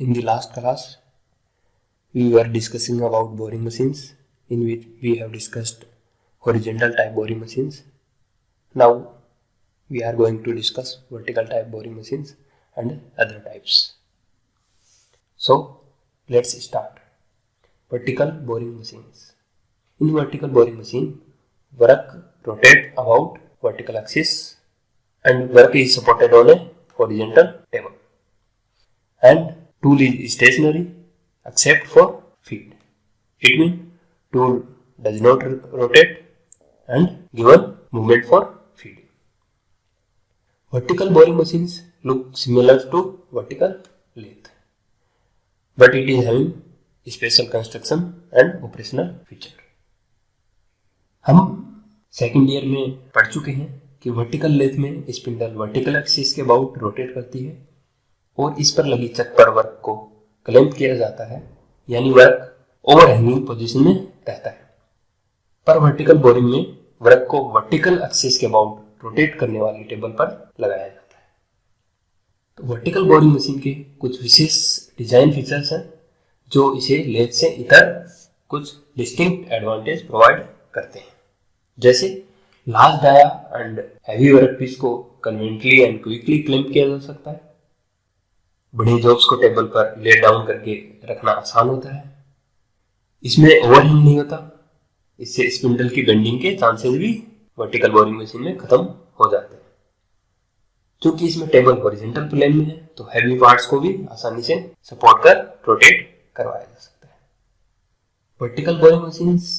In the last class, we were discussing about boring machines, in which we have discussed horizontal type boring machines. Now, we are going to discuss vertical type boring machines and other types. So, let's start. Vertical boring machines. In vertical boring machine, work rotates about vertical axis and work is supported on a horizontal table. And tool is stationary except for feed. It means tool does not rotate and given movement for feeding. Vertical boring machines look similar to vertical lathe, but it is having special construction and operational feature. हम second year में पढ़ चुके हैं कि vertical lathe में spindle vertical axis के about rotate करती है और इस पर लगी चक पर वर्क को क्लैंप किया जाता है, यानी वर्क ओवरहैंगिंग पोजीशन में रहता है। पर वर्टिकल बोरिंग में वर्क को वर्टिकल एक्सिस के अबाउट रोटेट करने वाली टेबल पर लगाया जाता है। तो वर्टिकल बोरिंग मशीन के कुछ विशेष डिजाइन फीचर्स हैं जो इसे लेथ से इतर कुछ डिस्टिंक्ट एडवांटेज प्रोवाइड करते हैं, जैसे large dia and heavy workpiece को कन्वीनियंटली एंड क्विकली क्लैंप किया जा सकता है। बड़े जॉब्स को टेबल पर ले डाउन करके रखना आसान होता है। इसमें ओवरहैंग नहीं होता, इससे स्पिंडल की बेंडिंग के चांसेस भी वर्टिकल बोरिंग मशीन में खत्म हो जाते हैं। क्योंकि इसमें टेबल हॉरिजॉन्टल प्लेन में है तो हैवी पार्ट्स को भी आसानी से सपोर्ट कर रोटेट करवाया जा सकता है। Vertical boring machines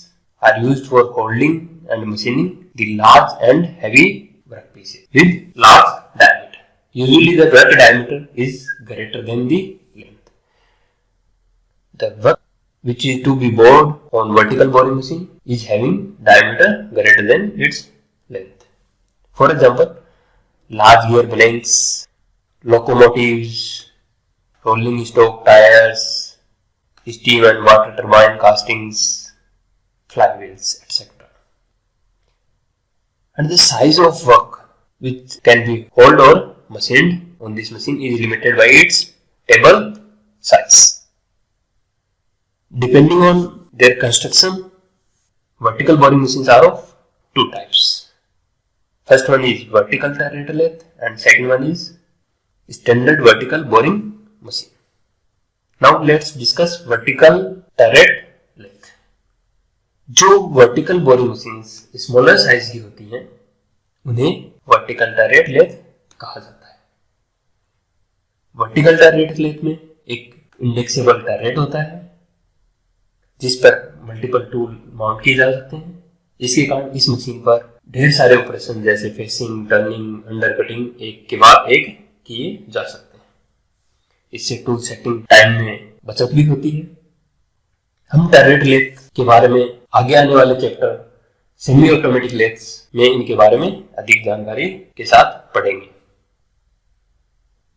are used for holding and machining the large and heavy workpieces with large diameter. Usually the work diameter is greater than the length. The work which is to be bored on vertical boring machine is having diameter greater than its length. For example, large gear blanks, locomotives, rolling stock tires, steam and water turbine castings, flywheels, etc. And the size of work which can be held or machined on this machine is limited by its table size. Depending on their construction, vertical boring machines are of two types. First one is vertical turret lathe and second one is standard vertical boring machine. Now let's discuss vertical turret lathe. जो vertical boring machines smaller size की होती हैं उन्हें vertical turret lathe कहा जाता है। Vertical turret lathe में एक इंडेक्सेबल टरेट होता है जिस पर मल्टीपल टूल माउंट किए जा सकते हैं। इसके कारण इस मशीन पर ढेर सारे ऑपरेशन जैसे फेसिंग, टर्निंग, अंडरकटिंग एक के बाद एक किए जा सकते हैं। इससे टूल सेटिंग टाइम में बचत भी होती है। हम टरेट लेथ के बारे में आगे आने वाले चैप्टर सेमी ऑटोमेटिक लेथ्स में इनके बारे में अधिक जानकारी के साथ पढ़ेंगे।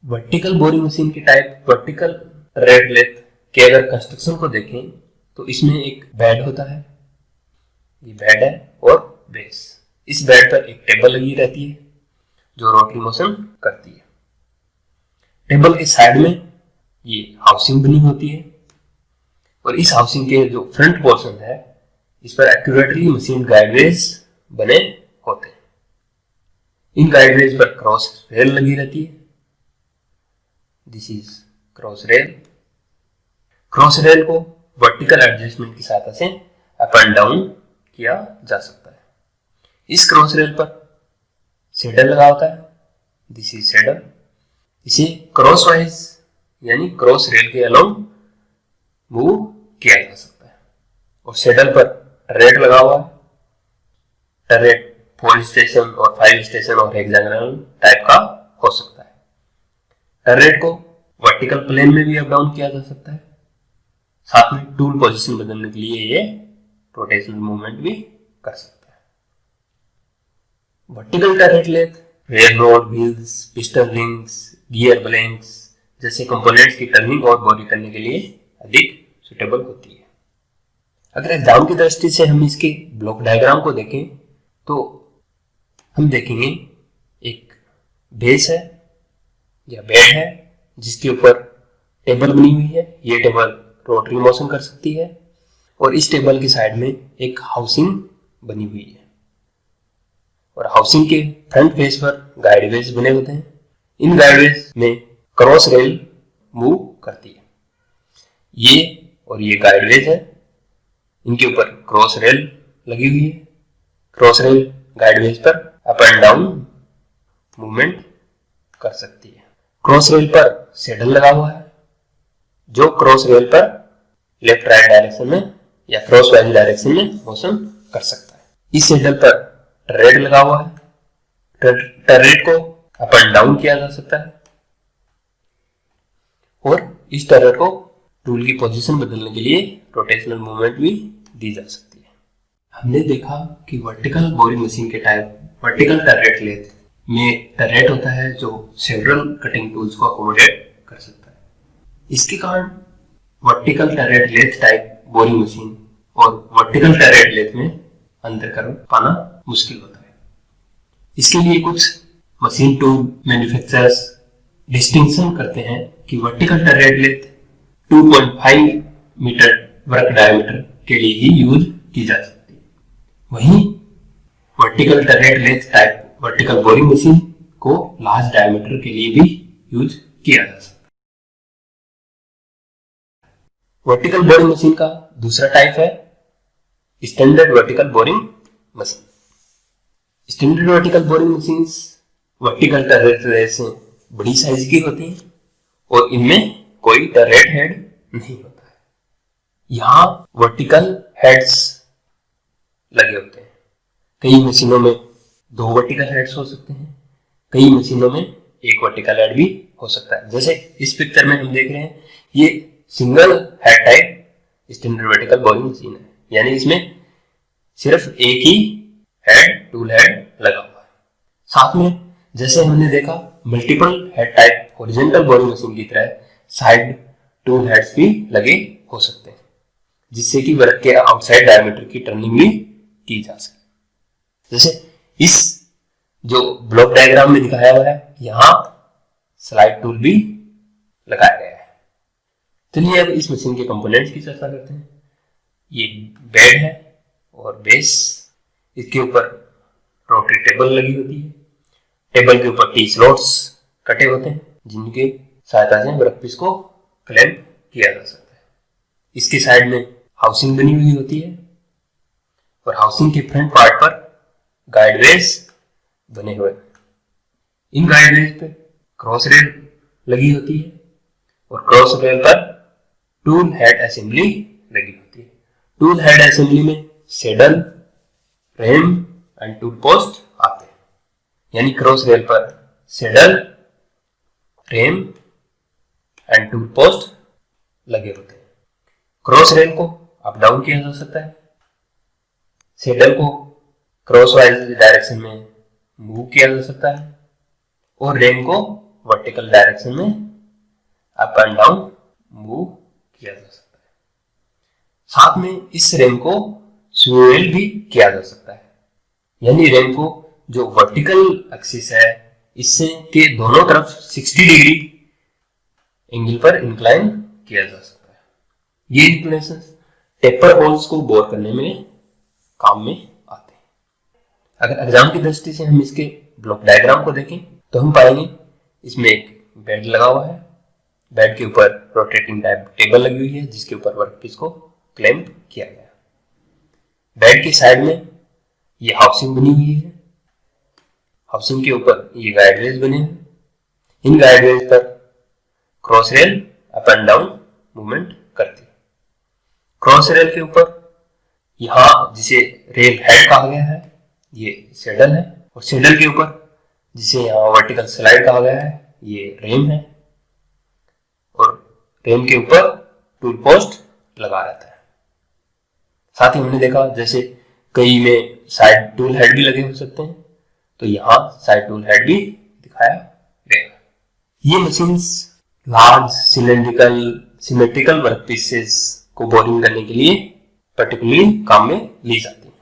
वर्टिकल बोरिंग मशीन के टाइप वर्टिकल टरेट लेथ के अगर कंस्ट्रक्शन को देखें तो इसमें एक बेड होता है, ये बेड है, और बेस। इस बेड पर एक टेबल लगी रहती है जो रोटरी मोशन करती है। टेबल के साइड में ये हाउसिंग बनी होती है और इस हाउसिंग के जो फ्रंट पोर्शन है इस पर एक्यूरेटली मशीन गाइडवेज बने होते हैं। इन गाइडवेज पर क्रॉस रेल लगी रहती है। This is cross rail. Cross rail को वर्टिकल एडजस्टमेंट की सहायता से अप एंड डाउन किया जा सकता है। इस क्रॉस रेल पर सेडल लगा होता है। This is saddle. इसे क्रॉस वाइज यानी क्रॉस रेल के अलोंग मूव किया जा सकता है। और सेडल पर टरेट लगा हुआ है। टरेट 4 स्टेशन और 5 स्टेशन और हेक्सागोनल टाइप का हो सकता है। टरेट को वर्टिकल प्लेन में भी अप डाउन किया जा सकता है। साथ में टूल पोजीशन बदलने के लिए ये रोटेशनल मूवमेंट भी कर सकता है। Vertical turret lathe rail road, wheels, piston rings, gear blanks जैसे कंपोनेंट्स की टर्निंग और बॉडी करने के लिए अधिक सुटेबल होती है। अगर एग्जाम की दृष्टि से हम इसके ब्लॉक डायग्राम को देखें तो हम देखेंगे एक बेस है या बेड है जिसके ऊपर टेबल बनी हुई है, ये टेबल रोटरी मोशन कर सकती है और इस टेबल की साइड में एक हाउसिंग बनी हुई है और हाउसिंग के फ्रंट फेस पर गाइडवेज बने होते हैं। इन गाइडवेज में क्रॉस रेल मूव करती है। ये और ये गाइडवेज है, इनके ऊपर क्रॉस रेल लगी हुई है। क्रॉस रेल गाइडवेज पर अप एंड डाउन मूवमेंट कर सकती है। क्रॉस रेल पर सैडल लगा हुआ है जो क्रॉस रेल पर लेफ्ट राइट डायरेक्शन में या क्रॉस वाइज डायरेक्शन में मोशन कर सकता है। इस सैडल पर टर्रेट लगा हुआ है। टर्रेट को अप एंड डाउन किया जा सकता है और इस टर्रेट को टूल की पोजीशन बदलने के लिए रोटेशनल मूवमेंट भी दी जा सकती है। हमने देखा कि वर्टिकल बोरिंग मशीन के टाइप वर्टिकल टर्रेट लेथ में टर्रेट होता है जो सेवरल कटिंग टूल्स को अकोमोडेट कर सकता है। इसके कारण vertical turret lathe type boring machine और वर्टिकल टर्रेट लेथ में अंतर कर पाना मुश्किल होता है। इसके लिए कुछ मशीन टूल मैन्युफैक्चरर्स डिस्टिंक्शन करते हैं कि vertical turret lathe 2.5 metre work diameter के लिए ही यूज की जा सकती है। वहीं vertical turret lathe type vertical boring machine को लार्ज डायमीटर के लिए भी यूज किया जा सकता है। वर्टिकल बोरिंग मशीन का दूसरा टाइप है standard vertical boring machine. Standard vertical boring machine vertical turret lathe से बड़ी साइज की होती हैं और इनमें कोई टर्रेट हेड नहीं होता है। यहां वर्टिकल हेड्स लगे होते हैं। कई मशीनों में 2 वर्टिकल हेड्स हो सकते हैं, कई मशीनों में 1 वर्टिकल हेड भी हो सकता है। जैसे इस पिक्चर में हम देख रहे हैं, ये single head type standard vertical boring machine है, यानी इसमें सिर्फ एक ही हेड टूल हेड लगा हुआ है। साथ में जैसे हमने देखा multiple head type horizontal boring machine की तरह साइड टूल हेड्स भी लगे हो सकते हैं, जिससे कि वर्क के आउटसाइड डायमीटर की टर्निंग भी की जा सके। जैसे इस जो ब्लॉक डायग्राम में दिखाया हुआ है, यहां स्लाइड टूल भी लगाया गया है। चलिए अब इस मशीन के कंपोनेंट्स की चर्चा करते हैं। ये बेड है और बेस, इसके ऊपर रोटरी टेबल लगी होती है। टेबल के ऊपर T स्लॉट्स कटे होते हैं जिनके सहायता से वर्कपीस को क्लैंप किया जा सकता है। इसकी साइड में हाउसिंग बनी हुई होती है और हाउसिंग के फ्रंट पार्ट पर गाइडवेज बने हुए। इन गाइडवेज पे क्रॉस रेल लगी होती है और क्रॉस रेल पर टूल हेड असेंबली लगी होती है। टूल हेड असेंबली में saddle, frame and tool post आते हैं, यानी क्रॉस रेल पर saddle, frame and tool post लगे होते हैं। क्रॉस रेल को अप डाउन किया जा सकता है, सैडल को क्रॉस वाइज डायरेक्शन में मूव किया जा सकता है और रेम को वर्टिकल डायरेक्शन में अप एंड डाउन मूव किया जा सकता है। साथ में इस रेम को स्विवेल भी किया जा सकता है, यानी रेम को जो वर्टिकल एक्सिस है इससे के दोनों तरफ 60 डिग्री एंगल पर इंक्लाइन किया जा सकता है। ये इंक्लिनेशन टेपर होल्स को बोर करने में काम में आते हैं। अगर एग्जाम की दृष्टि से हम इसके ब्लॉक डायग्राम को देखें तो हम पाएंगे इसमें एक बेड लगा हुआ है। बेड के ऊपर रोटेटिंग टाइप टेबल लगी हुई है जिसके ऊपर वर्कपीस को क्लैंप किया गया। बेड की साइड में ये हाउसिंग बनी हुई है। हाउसिंग के ऊपर ये गाइडवेज बने हैं। इन गाइडवेज पर cross rail up and down movement करती है। क्रॉस रेल के ऊपर यहां जिसे रेल हेड कहा गया है ये सैडल है और सैडल के ऊपर जिसे यहाँ वर्टिकल स्लाइड कहा गया है ये रेम है और रेम के ऊपर टूल पोस्ट लगा रहता है। साथ ही हमने देखा जैसे कई में साइड टूल हेड भी लगे हो सकते हैं, तो यहाँ साइड टूल हेड भी दिखाया गया। ये मशीन्स लार्ज सिलेंड्रिकल सिमेट्रिकल वर्कपीसेस को बोरिंग करने के लिए पर्टिकुलरली काम में ली जाती है।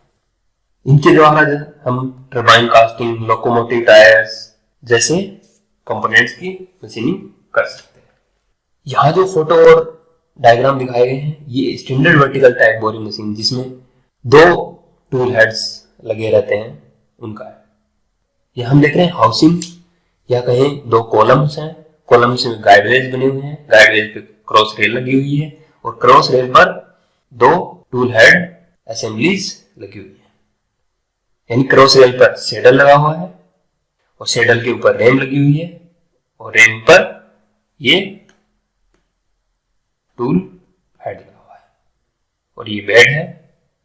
इनके द्वारा हम टरबाइन कास्टिंग, लोकोमोटिव टायर्स जैसे कंपोनेंट्स की मशीनिंग कर सकते हैं। यहाँ जो फोटो और डायग्राम दिखाए गए हैं ये standard vertical type boring machine जिसमें 2 टूल हेड्स लगे रहते हैं उनका है। यहाँ हम देख रहे हैं हाउसिंग या कहें 2 कॉलम्स हैं, कॉलम्स में गाइडवेज बने हुए हैं, गाइडवेज पे क्रॉस रेल लगी हुई है और क्रॉस रेल पर 2 टूल हेड असेंबलीज लगी हुई है। यानी क्रॉस रेल पर सेडल लगा हुआ है और सेडल के ऊपर रेम लगी हुई है और रेम पर ये टूल हेड लगा हुआ है और ये बेड है,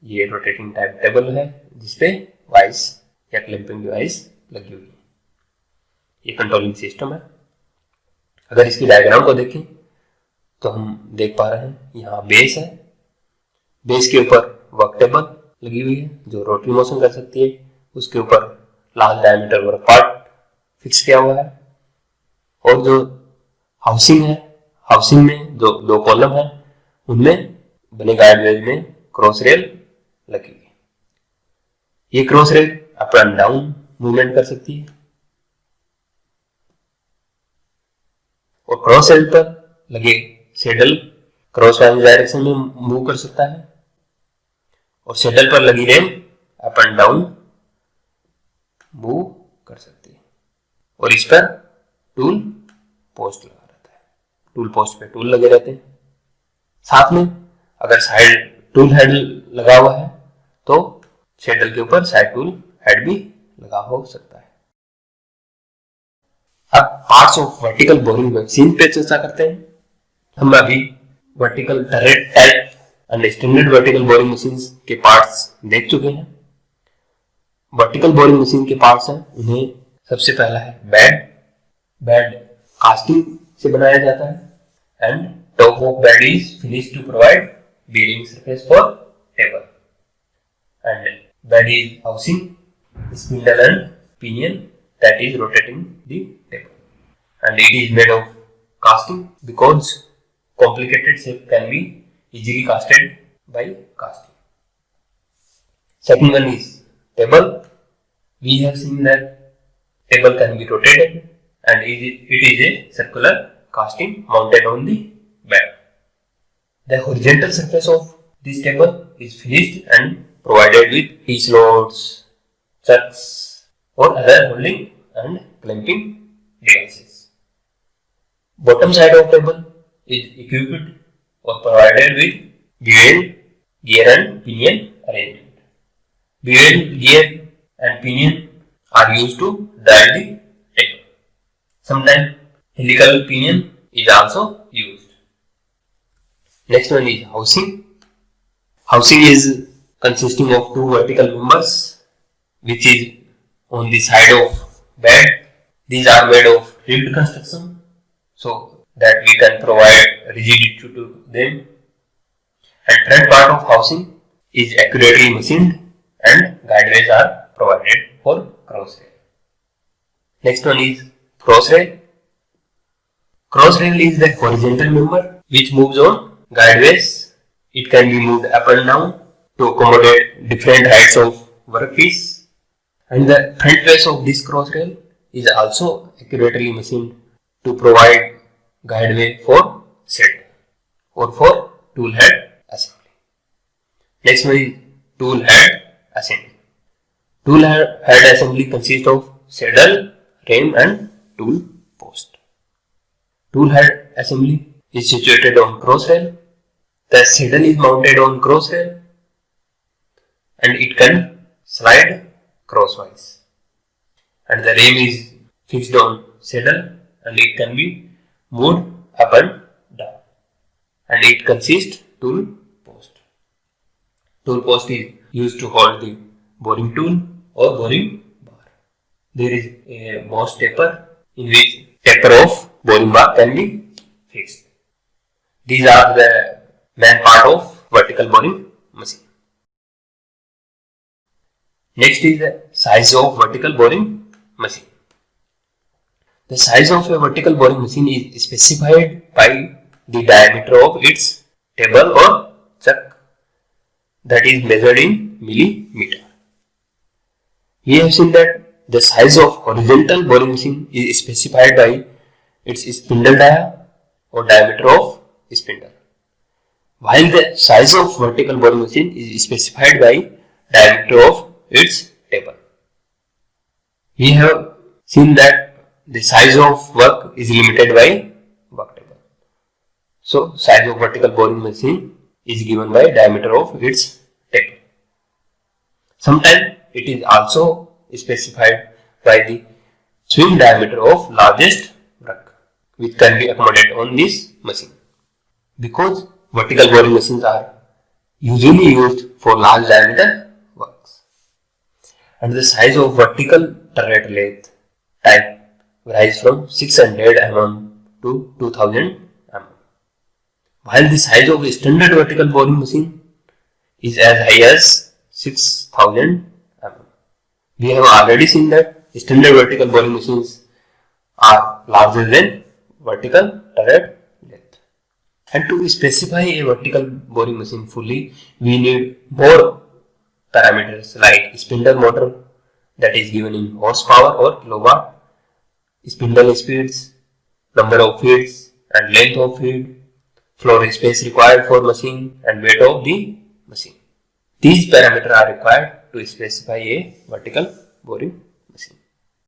ये रोटेटिंग टाइप टेबल है जिसपे वाइस या क्लैंपिंग डिवाइस लगी हुई है। ये कंट्रोलिंग सिस्टम है। अगर इसकी डायग्राम को देखें तो हम देख पा रहे हैं यहाँ बेस है, बेस के ऊपर वर्क टेबल लगी हुई है जो रोटरी मोशन कर सकती है, उसके ऊपर large diameter work part fix किया हुआ है और जो हाउसिंग है, हाउसिंग में जो 2 कॉलम है उनमें बने गाइडवेज में क्रॉस रेल लगी हुई है। ये cross rail up and down movement कर सकती है और क्रॉस रेल पर लगे सेडल क्रॉस वाइज डायरेक्शन में मूव कर सकता है और सेडल पर लगी ram up and down move कर सकती है और इस पर टूल पोस्ट लगा रहता है, टूल पोस्ट पे टूल लगे रहते हैं। साथ में अगर साइड टूल हेड लगा हुआ है तो सेडल के ऊपर साइड टूल हेड भी लगा हो सकता है। अब parts of vertical boring machine पे चर्चा करते हैं। हम अभी vertical turret type and standard vertical boring machine के पार्ट्स देख चुके हैं। वर्टिकल बोरिंग मशीन के पार्ट्स हैं, उन्हें सबसे पहला है बेड। बेड कास्टिंग से बनाया जाता है and top of bed is finished to provide bearing surface for table and bed is housing spindle and pinion that is rotating the table and it is made of casting because complicated shape can be easily casted by casting. Second one is table. We have seen that table can be rotated and it is a circular casting mounted on the bed. The horizontal surface of this table is finished and provided with T-slots, chucks or other holding and clamping devices. Bottom side of table is equipped or provided with bevel, gear and pinion arrangement. Bevel, gear and pinion are used to drive the table. Sometimes helical pinion is also used. Next one is housing. Housing is consisting of 2 vertical members which is on the side of bed. These are made of ribbed construction so that we can provide rigidity to them. And front part of housing is accurately machined and guideways are provided for cross rail. Next one is cross rail. Cross rail is the horizontal member which moves on guideways. It can be moved up and down to accommodate different heights of workpiece and the front face of this cross rail is also accurately machined to provide guideway for set or for tool head assembly. Next one is tool head assembly. Tool head assembly consists of saddle, ram and tool post. Tool head assembly is situated on cross rail. The saddle is mounted on cross rail and it can slide crosswise. And the ram is fixed on saddle and it can be moved up and down. And it consists tool post. Tool post is used to hold the boring tool or boring bar. There is a boss taper in which taper of boring bar can be fixed. These are the main part of vertical boring machine. Next is the size of vertical boring machine. The size of a vertical boring machine is specified by the diameter of its table or chuck that is measured in millimeter. We have seen that the size of horizontal boring machine is specified by its spindle dia or diameter of spindle, while the size of vertical boring machine is specified by diameter of its taper. We have seen that the size of work is limited by work taper. So size of vertical boring machine is given by diameter of its taper. Sometimes it is also specified by the swing diameter of largest work, which can be accommodated on this machine. Because vertical boring machines are usually used for large diameter works, and the size of vertical turret lathe type varies from 600 mm to 2000 mm, while the size of a standard vertical boring machine is as high as 6000 mm. We have already seen that standard vertical boring machines are larger than vertical turret lathe. And to specify a vertical boring machine fully, we need more parameters like spindle motor, that is given in horsepower or kilowatt, spindle speeds, number of feeds and length of feed, floor space required for machine, and weight of the machine. These parameters are required to specify a vertical boring